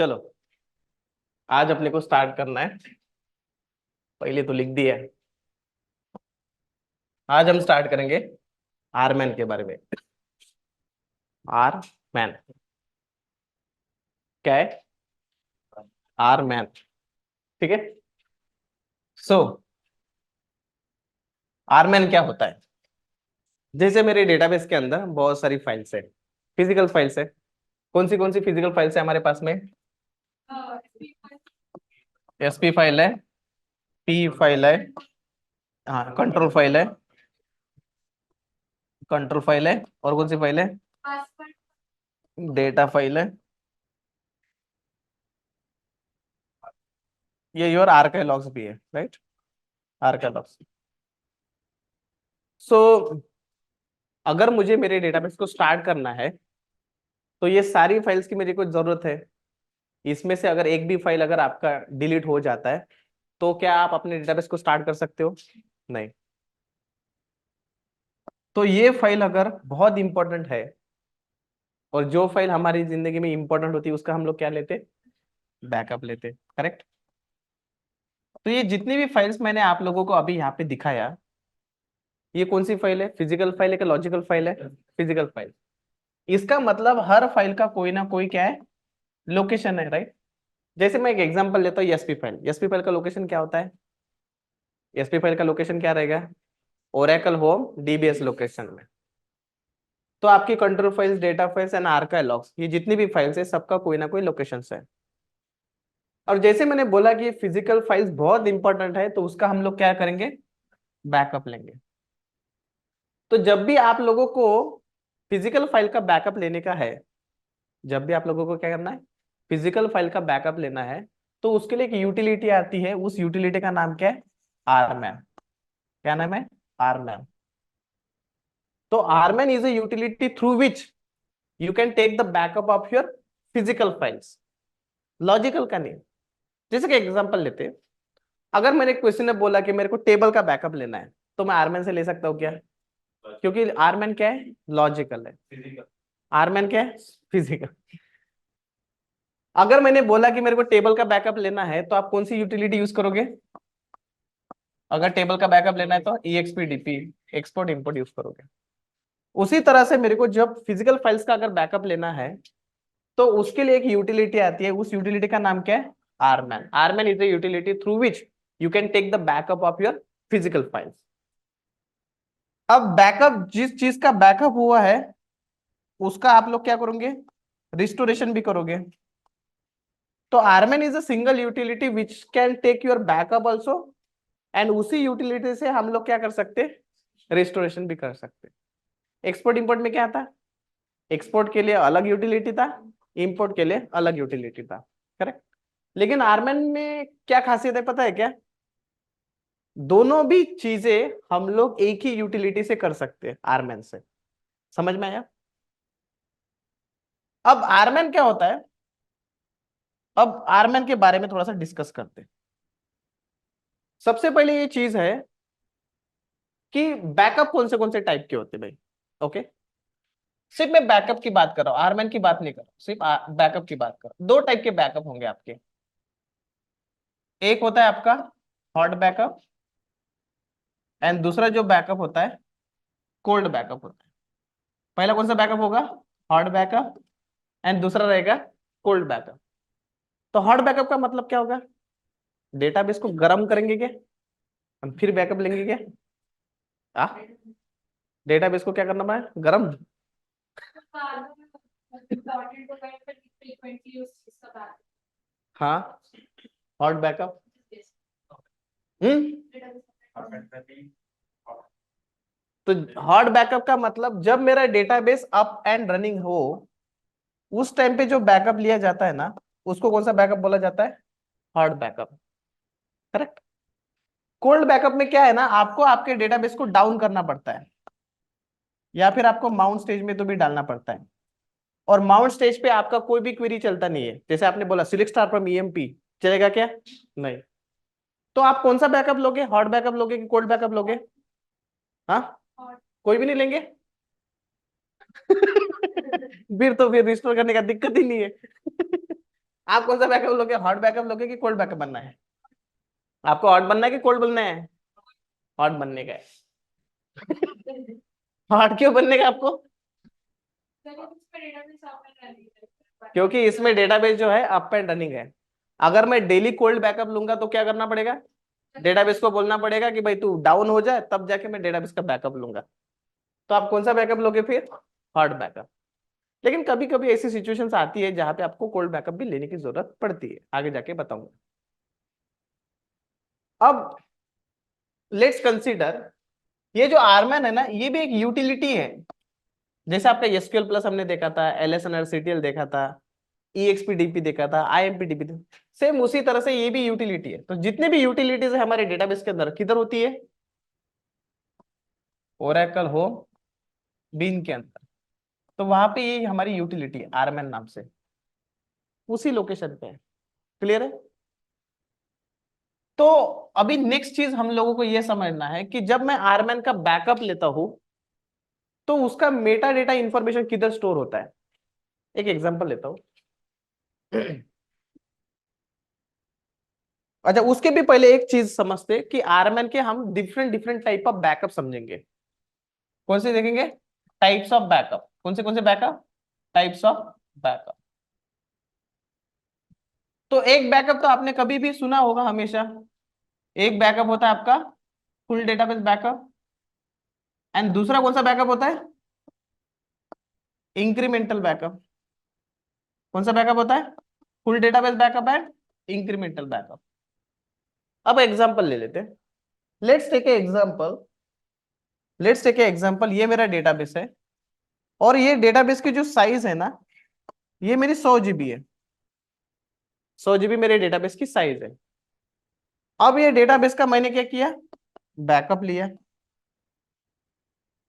चलो, आज अपने को स्टार्ट करना है। पहले तो लिख दिया है। आज हम स्टार्ट करेंगे आर मैन के बारे में। आर मैन क्या है? R MAN. ठीक है। सो आर मैन क्या होता है? जैसे मेरे डेटाबेस के अंदर बहुत सारी फाइल्स है, फिजिकल फाइल्स है। कौन सी फिजिकल फाइल्स है हमारे पास में? एसपी फाइल है, पी फाइल है, हाँ कंट्रोल फाइल है, कंट्रोल फाइल है, और कौन सी फाइल है? डेटा फाइल है। ये योर आर्काइव लॉग्स भी है, राइट? Archive logs. सो अगर मुझे मेरे डेटाबेस को स्टार्ट करना है तो ये सारी फाइल्स की मेरे को जरूरत है। इसमें से अगर एक भी फाइल अगर आपका डिलीट हो जाता है तो क्या आप अपने डेटाबेस को स्टार्ट कर सकते हो? नहीं। तो ये फाइल अगर बहुत इंपॉर्टेंट है, और जो फाइल हमारी जिंदगी में इंपॉर्टेंट होती है उसका हम लोग क्या लेते? बैकअप लेते। करेक्ट। तो ये जितनी भी फाइल्स मैंने आप लोगों को अभी यहाँ पे दिखाया, ये कौन सी फाइल है? फिजिकल फाइल है कि लॉजिकल फाइल है? Physical file. इसका मतलब हर फाइल का कोई ना कोई क्या है? लोकेशन है, राइट? जैसे मैं एक एग्जांपल लेता हूँ, एसपी फाइल। एसपी फाइल का लोकेशन क्या होता है? एसपी फाइल का लोकेशन क्या रहेगा? ओरेकल होम डीबीएस लोकेशन में। तो आपकी control files, data files and archive logs, ये जितनी भी फाइल्स है सबका कोई ना कोई लोकेशन है। और जैसे मैंने बोला कि फिजिकल फाइल्स बहुत इंपॉर्टेंट है, तो उसका हम लोग क्या करेंगे? बैकअप लेंगे। तो जब भी आप लोगों को फिजिकल फाइल का बैकअप लेने का है, जब भी आप लोगों को क्या करना है? फिजिकल फाइल का बैकअप लेना है, तो उसके लिए एक यूटिलिटी आती है। उस यूटिलिटी का नाम क्या है? आरमैन। क्या नाम है? आरमैन। तो RMAN is a utility through which you can take the backup of your physical files. Logical का नहीं। जैसे कि एग्जांपल लेते हैं, अगर मैंने क्वेश्चन ने बोला कि मेरे को टेबल का बैकअप लेना है, तो मैं आरमैन से ले सकता हूँ क्या? क्योंकि आरमैन क्या है? लॉजिकल है। आरमैन क्या है? फिजिकल। अगर मैंने बोला कि मेरे को टेबल का बैकअप लेना है, तो आप कौन सी यूटिलिटी यूज करोगे? अगर टेबल का बैकअप लेना है तो EXPDP, एक्सपोर्ट इंपोर्ट यूज करोगे। उसी तरह से मेरे को जब फिजिकल फाइल्स का अगर बैकअप लेना है, तो उसके लिए एक यूटिलिटी आती है। उस यूटिलिटी का नाम क्या है? RMAN. RMAN is the utility through which you can take the backup of your physical files. अब बैकअप, जिस चीज का बैकअप हुआ है उसका आप लोग क्या करोगे? रिस्टोरेशन भी करोगे। तो RMAN is a single utility which can take your backup also, and उसी यूटिलिटी से हम लोग क्या कर सकते? रिस्टोरेशन भी कर सकते। एक्सपोर्ट इंपोर्ट में क्या था? एक्सपोर्ट के लिए अलग यूटिलिटी था, इंपोर्ट के लिए अलग यूटिलिटी था। करेक्ट। लेकिन आरमैन में क्या खासियत है पता है क्या? दोनों भी चीजें हम लोग एक ही यूटिलिटी से कर सकते हैं, आरमैन से। समझ में आया? अब आरमैन क्या होता है? अब आरमैन के बारे में थोड़ा सा डिस्कस करते हैं। सबसे पहले ये चीज है कि बैकअप कौन से टाइप के होते हैं भाई। ओके। सिर्फ मैं बैकअप की बात कर रहा हूँ, आरमैन की बात नहीं कर रहा हूँ, सिर्फ बैकअप की बात कर रहा हूँ। दो टाइप के बैकअप होंगे आपके। एक होता है आपका हॉट बैकअप, एंड दूसरा जो बैकअप होता है कोल्ड बैकअप होता है। पहला कौन सा बैकअप होगा? Hot backup. एंड दूसरा रहेगा कोल्ड बैकअप। तो हॉट बैकअप का मतलब क्या होगा? डेटाबेस को गर्म करेंगे क्या, हम फिर बैकअप लेंगे क्या? आ डेटाबेस को क्या करना पड़ेगा? गर्म। हाँ, हॉट बैकअप। हम्म। तो हॉट बैकअप का मतलब जब मेरा डेटाबेस अप एंड रनिंग हो, उस टाइम पे जो बैकअप लिया जाता है ना, उसको कौन सा बैकअप बोला जाता है? Hot backup. Correct. Cold backup में क्या है ना, आपको आपके डेटाबेस को डाउन करना पड़ता है, या फिर आपको माउंट स्टेज में तो भी डालना पड़ता है। और माउंट स्टेज पे आपका कोई भी क्वेरी चलता नहीं है। जैसे आपने बोला सिलेक्ट स्टार फ्रॉम EMP, चलेगा क्या? नहीं। तो आप कौन सा बैकअप लोगे? हॉट बैकअप लोगे कि कोल्ड बैकअप लोगे? हाँ, कोई भी नहीं लेंगे? फिर तो फिर रिस्टोर करने का दिक्कत ही नहीं है। आप कौन सा बैकअप लोगे, हॉट बैकअप लोगे कि कोल्ड बैकअप बनना है? आपको हॉट बनना है कि कोल्ड बनना है? हॉट बनने का है। हॉट क्यों बनने का आपको? क्योंकि इसमें डेटाबेस जो है अप एंड रनिंग है। अगर मैं डेली कोल्ड बैकअप लूंगा तो क्या करना पड़ेगा? डेटाबेस को बोलना पड़ेगा कि भाई तू डाउन हो जाए तब जाके मैं डेटाबेस का बैकअप लूंगा। तो आप कौन सा बैकअप लोगे फिर? Hot backup. लेकिन कभी कभी ऐसी सिचुएशंस आती है जहां पे आपको कोल्ड बैकअप भी लेने की जरूरत पड़ती है, आगे जाके बताऊंगा। अब लेट्स कंसीडर, ये जो आरमैन है ना, ये भी एक यूटिलिटी है। जैसे आपका एसक्यूएल प्लस हमने देखा था, एलएसएनआरसीटीएल देखा था, ईएक्सपीडीपी देखा था, आईएमपीडीपी, सेम उसी तरह से ये भी यूटिलिटी है। तो जितने भी यूटिलिटीज है हमारे डेटाबेस के अंदर, किधर होती है? ओरेकल हो बीन के अंदर। तो वहां पे ये हमारी यूटिलिटी है आरमैन नाम से, उसी लोकेशन पे है। क्लियर है? तो अभी नेक्स्ट चीज हम लोगों को यह समझना है कि जब मैं आरमैन का बैकअप लेता हूं तो उसका मेटा डेटा इंफॉर्मेशन किधर स्टोर होता है। एक एग्जांपल लेता हूं। अच्छा, उसके भी पहले एक चीज समझते कि आरएमएन के हम different different type of backup समझेंगे। कौन से देखेंगे? Types of backup. कौन से बैकअप? Types of backup. तो एक बैकअप तो आपने कभी भी सुना होगा हमेशा। एक बैकअप होता है आपका फुल डेटाबेस बैकअप, एंड दूसरा कौन सा बैकअप होता है? Incremental backup. कौन सा बैकअप होता है? Full database backup and incremental backup. अब एग्जांपल ले लेते हैं। Let's take a example. Let's take a example, ये मेरा डेटाबेस है और ये डेटाबेस की जो साइज है ना, ये मेरी 100 GB है। 100 GB मेरे डेटाबेस की साइज है। अब ये डेटाबेस का मैंने क्या किया? बैकअप लिया।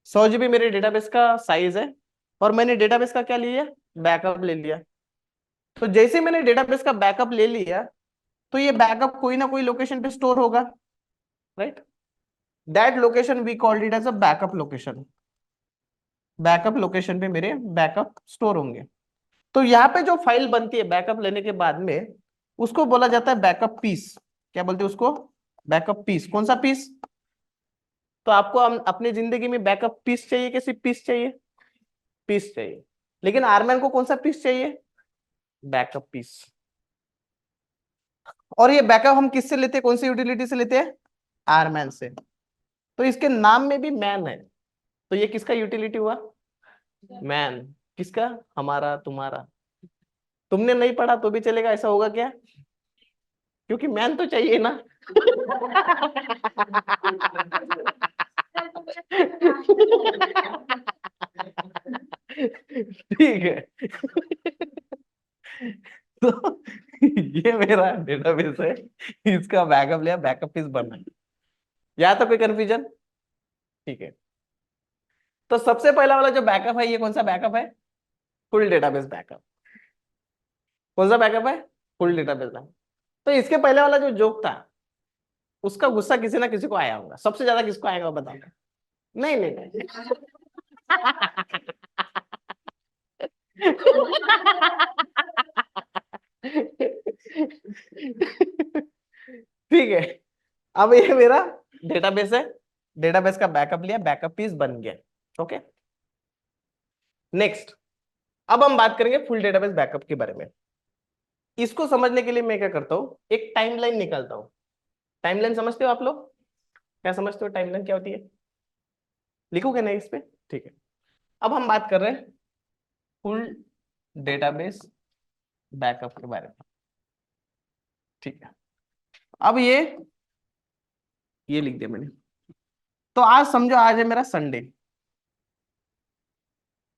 100 GB मेरे डेटाबेस का साइज है और मैंने डेटाबेस का क्या लिया? बैकअप ले लिया। तो जैसे मैंने डेटाबेस का बैकअप ले लिया तो ये बैकअप कोई ना कोई लोकेशन पे स्टोर होगा, right? That location we called it as a backup location. Backup location पे मेरे बैकअप स्टोर होंगे। तो यहाँ पे जो फाइल बनती है बैकअप लेने के बाद में, उसको बोला जाता है बैकअप पीस। क्या बोलते हैं उसको? Backup piece. कौन सा पीस? तो आपको हम अपनी जिंदगी में बैकअप पीस चाहिए कि सिर्फ पीस चाहिए? पीस चाहिए। लेकिन आरमैन को कौन सा पीस चाहिए? Backup piece. और ये बैकअप हम किससे लेते हैं, कौन सी यूटिलिटी से लेते हैं? आरमैन से। तो इसके नाम में भी मैन है। तो ये किसका यूटिलिटी हुआ? मैन। किसका? हमारा, तुम्हारा। तुमने नहीं पढ़ा तो भी चलेगा, ऐसा होगा क्या? क्योंकि मैन तो चाहिए ना। ठीक है। तो ये मेरा डेटाबेस है, इसका बैकअप लिया, बैकअप किस बनना है? या तो कोई कंफ्यूजन? ठीक है। तो सबसे पहला वाला जो बैकअप है, ये कौन सा बैकअप है? Full database backup. कौन सा बैकअप है? Full database backup. तो इसके पहले वाला जो जोक था, उसका गुस्सा किसी ना किसी को आया होगा। सबसे ज्यादा किसको आएगा वो बताओ? नहीं नहीं नहीं। ठीक है। अब ये मेरा डेटाबेस है, डेटाबेस का बैकअप लिया, बैकअप पीस बन गया। Okay, next. अब हम बात करेंगे फुल डेटाबेस बैकअप के बारे में। इसको समझने के लिए मैं क्या करता हूँ, एक टाइमलाइन निकालता हूँ। टाइमलाइन समझते हो आप लोग? क्या समझते हो टाइमलाइन क्या होती है? लिखोगे ना इस पे? ठीक है। अब हम बात कर रहे हैं फुल डेटाबेस बैकअप के बारे में। ठीक है। अब ये लिख दिया मैंने। तो आज समझो, आज है मेरा संडे।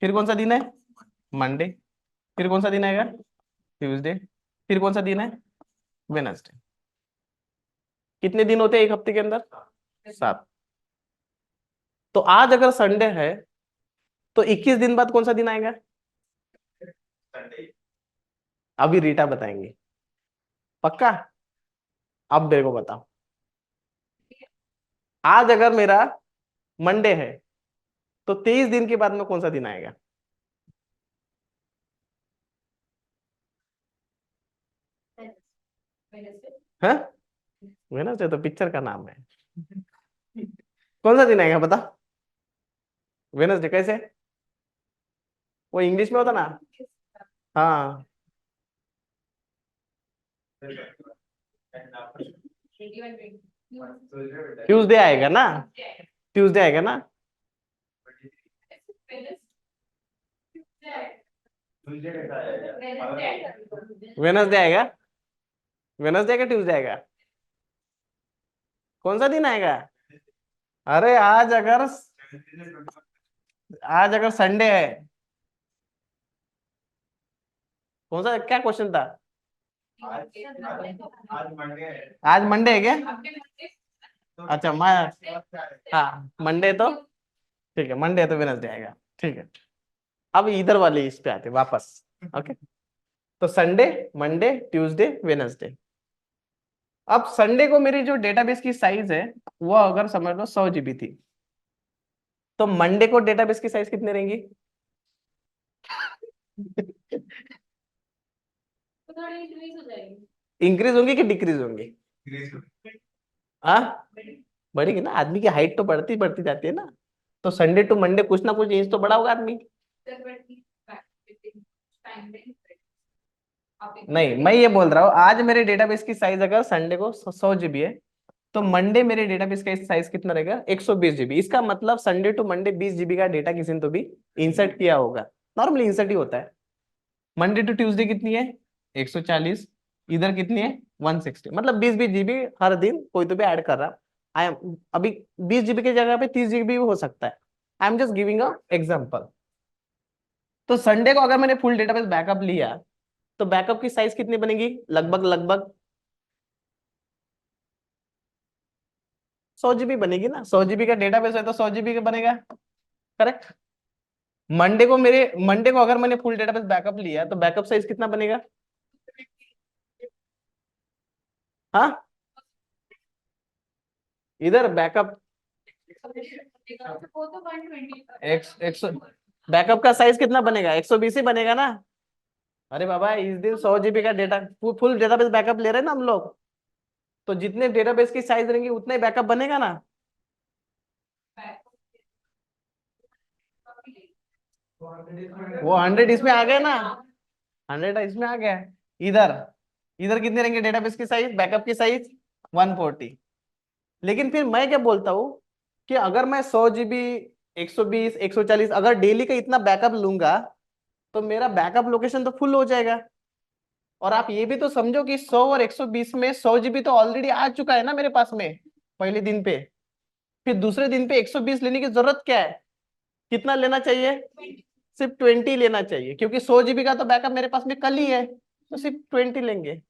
फिर कौन सा दिन है? मंडे। फिर कौन सा दिन आएगा? ट्यूसडे। फिर कौन सा दिन है? वेनसडे। कितने दिन होते हैं एक हफ्ते के अंदर? 7। तो आज अगर संडे है तो 21 दिन बाद कौन सा दिन आएगा? संडे। अभी रीटा बताएंगे। पक्का? अब मेरे को बताओ, आज अगर मेरा मंडे है तो 23 दिन के बाद में कौन सा दिन आएगा? हाँ, वेनसडे तो पिक्चर का नाम है। कौन सा दिन आएगा बता। वेनसडे कैसे, वो इंग्लिश में होता ना। हाँ, ट्यूसडे आएगा ना, ट्यूसडे आएगा ना। वेनसडे आएगा, वेनसडे का ट्यूसडे आएगा, कौन सा दिन आएगा। अरे आज अगर संडे है, कौन सा क्या क्वेश्चन था। आज मंडे है क्या। अच्छा मैं, हाँ मंडे तो ठीक है, मंडे तो वेनसडे आएगा। ठीक है, अब इधर वाले इस पे आते वापस। ओके, तो संडे, मंडे, ट्यूसडे, वेनसडे। अब संडे को मेरी जो डेटाबेस की साइज है वो अगर समझ लो 100 GB थी, तो मंडे को डेटाबेस की साइज कितने रहेंगी। इंक्रीज होंगी कि डिक्रीज होंगी। हाँ, बढ़ेगी ना, आदमी की हाइट तो बढ़ती बढ़ती जाती है ना। तो संडे टू मंडे कुछ ना कुछ इंच तो बढ़ा होगा आदमी। नहीं, मैं ये बोल रहा हूँ आज मेरे डेटाबेस की साइज अगर संडे को 100 GB है, तो मंडे मेरे डेटाबेस का साइज कितना रहेगा 120 GB। इसका मतलब संडे टू मंडे 20 GB का डेटा किसी ने तो भी इंसर्ट किया होगा। नॉर्मली इंसर्ट ही होता है। मंडे टू ट्यूसडे कितनी है 140, इधर कितनी है 160, मतलब 20-20 GB हर दिन कोई तो भी ऐड कर रहा। आई एम अभी 20 GB की जगह पे 30 GB भी हो सकता है। I am just giving a example. तो संडे को अगर मैंने फुल डेटाबेस बैकअप लिया, तो बैकअप की साइज कितनी बनेगी लगभग लगभग 100 GB बनेगी ना। 100 GB का डेटाबेस है तो 100 GB का बनेगा, करेक्ट। मंडे को अगर मैंने फुल डेटाबेस बैकअप लिया तो बैकअप साइज कितना बनेगा। हाँ, इधर बैकअप एक सौ, बैकअप का साइज कितना बनेगा 120 ही बनेगा ना। अरे बाबा इस दिन 100 GB का डेटा, फुल डेटाबेस बैकअप ले रहे हैं ना हम लोग, तो जितने डेटाबेस की साइज रहेंगी उतना ही बैकअप बनेगा ना। वो 100 इसमें आ गया ना, 100 इसमें आ गया। इधर इधर कितने रहेंगे डेटाबेस की साइज, बैकअप की साइज 140। लेकिन फिर मैं क्या बोलता हूँ कि अगर मैं 100 GB, 120, 140 अगर डेली का इतना बैकअप लूंगा, तो मेरा बैकअप लोकेशन तो फुल हो जाएगा। और आप ये भी तो समझो कि 100 और 120 में 100 GB तो ऑलरेडी आ चुका है ना मेरे पास में पहले दिन पे। फिर दूसरे दिन पे 120 लेने की जरूरत क्या है, कितना लेना चाहिए, सिर्फ 20 लेना चाहिए, क्योंकि 100 GB का तो बैकअप मेरे पास में कल ही है, तो सिर्फ 20 लेंगे।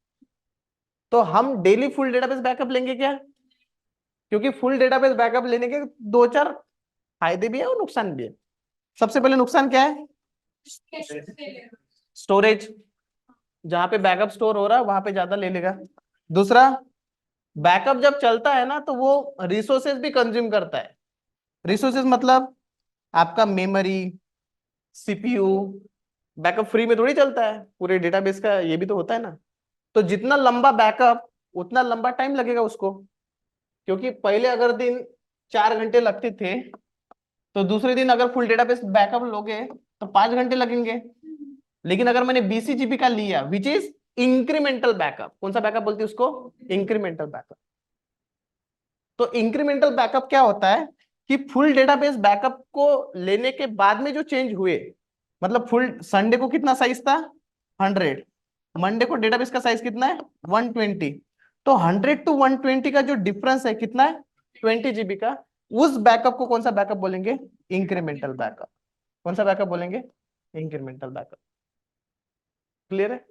तो हम डेली फुल डेटाबेस बैकअप लेंगे क्या, क्योंकि फुल डेटाबेस बैकअप लेने के दो चार फायदे भी है और नुकसान भी है। सबसे पहले नुकसान क्या है, स्टोरेज, जहां पे बैकअप स्टोर हो रहा है वहां पे ज्यादा ले लेगा। दूसरा, बैकअप जब चलता है ना तो वो रिसोर्सेज भी कंज्यूम करता है। रिसोर्सेज मतलब आपका मेमोरी, सीपीयू। बैकअप फ्री में थोड़ी चलता है, पूरे डेटाबेस का ये भी तो होता है ना। तो जितना लंबा बैकअप उतना लंबा टाइम लगेगा उसको, क्योंकि पहले अगर दिन 4 घंटे लगते थे, तो दूसरे दिन अगर फुल डेटाबेस बैकअप लोगे तो 5 घंटे लगेंगे। लेकिन अगर मैंने 20 GB का लिया विच इज इंक्रीमेंटल बैकअप, कौन सा बैकअप बोलते हैं उसको, इंक्रीमेंटल बैकअप। तो इंक्रीमेंटल बैकअप क्या होता है कि फुल डेटाबेस बैकअप को लेने के बाद में जो चेंज हुए, मतलब फुल संडे को कितना साइज था 100, मंडे को डेटाबेस का साइज कितना है 120, तो 100 टू 120 का जो डिफरेंस है कितना है 20 GB का, उस बैकअप को कौन सा बैकअप बोलेंगे, इंक्रीमेंटल बैकअप। कौन सा बैकअप बोलेंगे, इंक्रीमेंटल बैकअप। क्लियर है।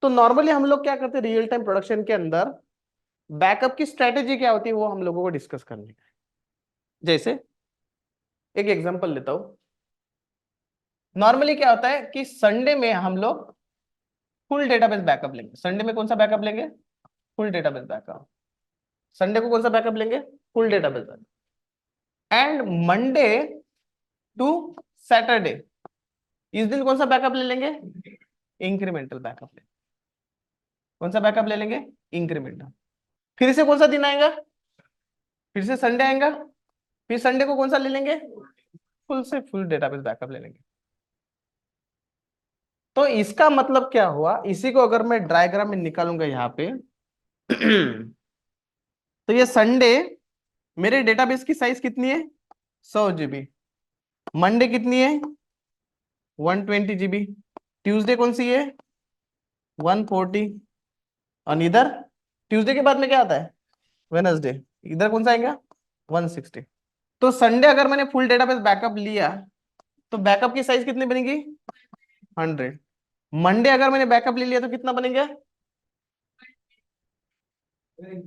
तो नॉर्मली हम लोग क्या करते हैं रियल टाइम प्रोडक्शन के अंदर, बैकअप की स्ट्रेटेजी क्या होती है वो हम लोगों को डिस्कस करनी है। जैसे एक एग्जांपल लेता हूं। नॉर्मली क्या होता है कि संडे में हम लोग फुल डेटाबेस बैकअप लेंगे। संडे में कौन सा बैकअप लेंगे, फुल डेटाबेस बैकअप। संडे को कौन सा बैकअप लेंगे, full database backup. And Monday to Saturday, इस दिन कौन सा बैकअप ले लेंगे, इंक्रीमेंटल बैकअप लेंगे। कौन सा बैकअप ले लेंगे? इंक्रीमेंटल। फिर से कौन सा दिन आएगा? फिर से संडे आएगा। फिर संडे को कौन सा ले लेंगे? फुल से फुल डेटाबेस बैकअप ले लेंगे। तो इसका मतलब क्या हुआ, इसी को अगर मैं डायग्राम में निकालूंगा यहाँ पे तो ये संडे मेरे डेटाबेस की साइज कितनी है? 100 GB। मंडे कितनी है? 120 GB। ट्यूसडे कौन सी है? 140। और इधर ट्यूसडे के बाद में क्या आता है? वेनसडे। इधर कौन सा आएगा? 160। तो संडे अगर मैंने फुल डेटाबेस बैकअप लिया तो बैकअप की साइज कितनी बनेगी? 100। मंडे अगर मैंने बैकअप ले लिया तो कितना बनेगा?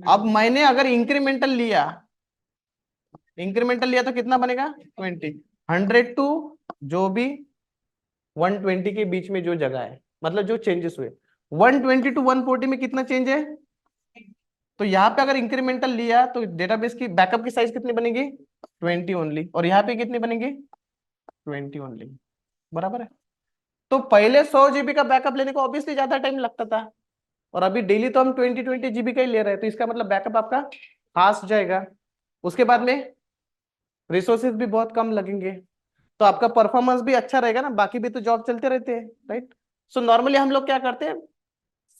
अब मैंने अगर इंक्रीमेंटल लिया तो कितना बनेगा? 20। 100 टू जो भी 120 के बीच में जो जगह है, मतलब जो चेंजेस हुए, 120 टू 140 में कितना चेंज है? तो यहाँ पे अगर इंक्रीमेंटल लिया तो डेटाबेस की बैकअप की साइज कितनी बनेगी? 20 ओनली। और यहाँ पे कितनी बनेगी? 20 ओनली। बराबर है। तो पहले 100 GB का बैकअप लेने को ऑब्वियसली ज्यादा टाइम लगता था, और अभी डेली तो हम 20 GB का ही ले रहे हैं, तो इसका मतलब बैकअप आपका फास्ट जाएगा। उसके बाद में रिसोर्सेज भी बहुत कम लगेंगे, तो आपका परफॉर्मेंस भी अच्छा रहेगा ना, बाकी भी तो जॉब चलते रहते हैं, राइट। सो नॉर्मली हम लोग क्या करते हैं,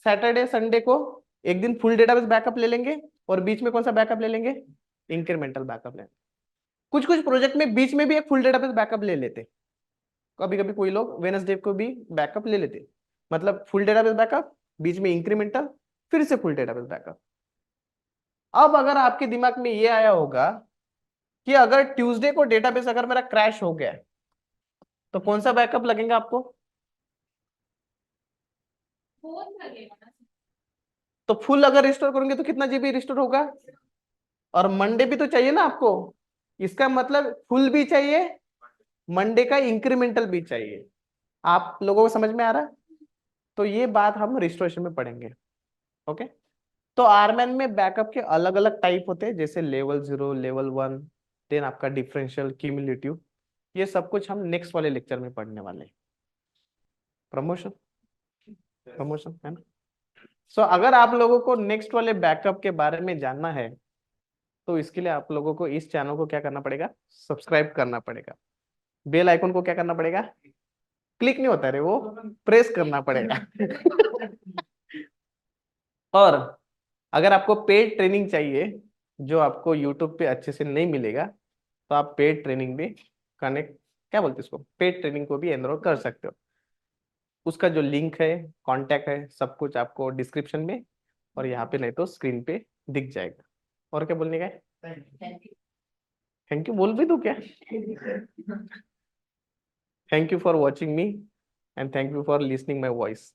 सैटरडे संडे को एक दिन फुल डेटाबेस बैकअप ले लेंगे, और बीच में कौन सा बैकअप ले लेंगे? इंक्रीमेंटल बैकअप लेंगे। कुछ कुछ प्रोजेक्ट में बीच में भी एक फुल डेटाबेस बैकअप ले लेते, कभी कभी कोई लोग वेडनेसडे को भी बैकअप ले लेते, मतलब फुल डेटाबेस बैकअप, बीच में इंक्रीमेंटल, फिर से फुल डेटाबेस बैकअप। अब अगर आपके दिमाग में ये आया होगा कि अगर ट्यूसडे को डेटाबेस अगर मेरा क्रैश हो गया तो कौन सा बैकअप लगेगा आपको? तो फुल अगर रिस्टोर करोगे तो कितना जीबी रिस्टोर होगा? और मंडे भी तो चाहिए ना आपको, इसका मतलब फुल भी चाहिए, मंडे का इंक्रीमेंटल भी चाहिए। आप लोगों को समझ में आ रहा है? तो ये बात हम रिस्टोरेशन में पढ़ेंगे। ओके। तो आरमैन में बैकअप के अलग अलग टाइप होते हैं, जैसे लेवल 0, लेवल 1, देन आपका डिफरेंशियल, क्यूमुलेटिव। ये सब कुछ हम नेक्स्ट वाले लेक्चर में पढ़ने वाले हैं। प्रमोशन, प्रमोशन है ना। सो अगर आप लोगों को नेक्स्ट वाले बैकअप के बारे में जानना है तो इसके लिए आप लोगों को इस चैनल को क्या करना पड़ेगा? सब्सक्राइब करना पड़ेगा। बेल आइकन को क्या करना पड़ेगा? क्लिक नहीं होता रे, वो प्रेस करना पड़ेगा और अगर आपको पेड ट्रेनिंग चाहिए जो आपको यूट्यूब पे अच्छे से नहीं मिलेगा, तो आप पेड ट्रेनिंग भी कनेक्ट, क्या बोलते हैं इसको, पेड ट्रेनिंग को भी एनरोल कर सकते हो। उसका जो लिंक है, कांटेक्ट है, सब कुछ आपको डिस्क्रिप्शन में और यहाँ पे नहीं तो स्क्रीन पे दिख जाएगा। और क्या बोलने का है? थैंक यू बोल भी दो क्या? Thank you for watching me and thank you for listening my voice.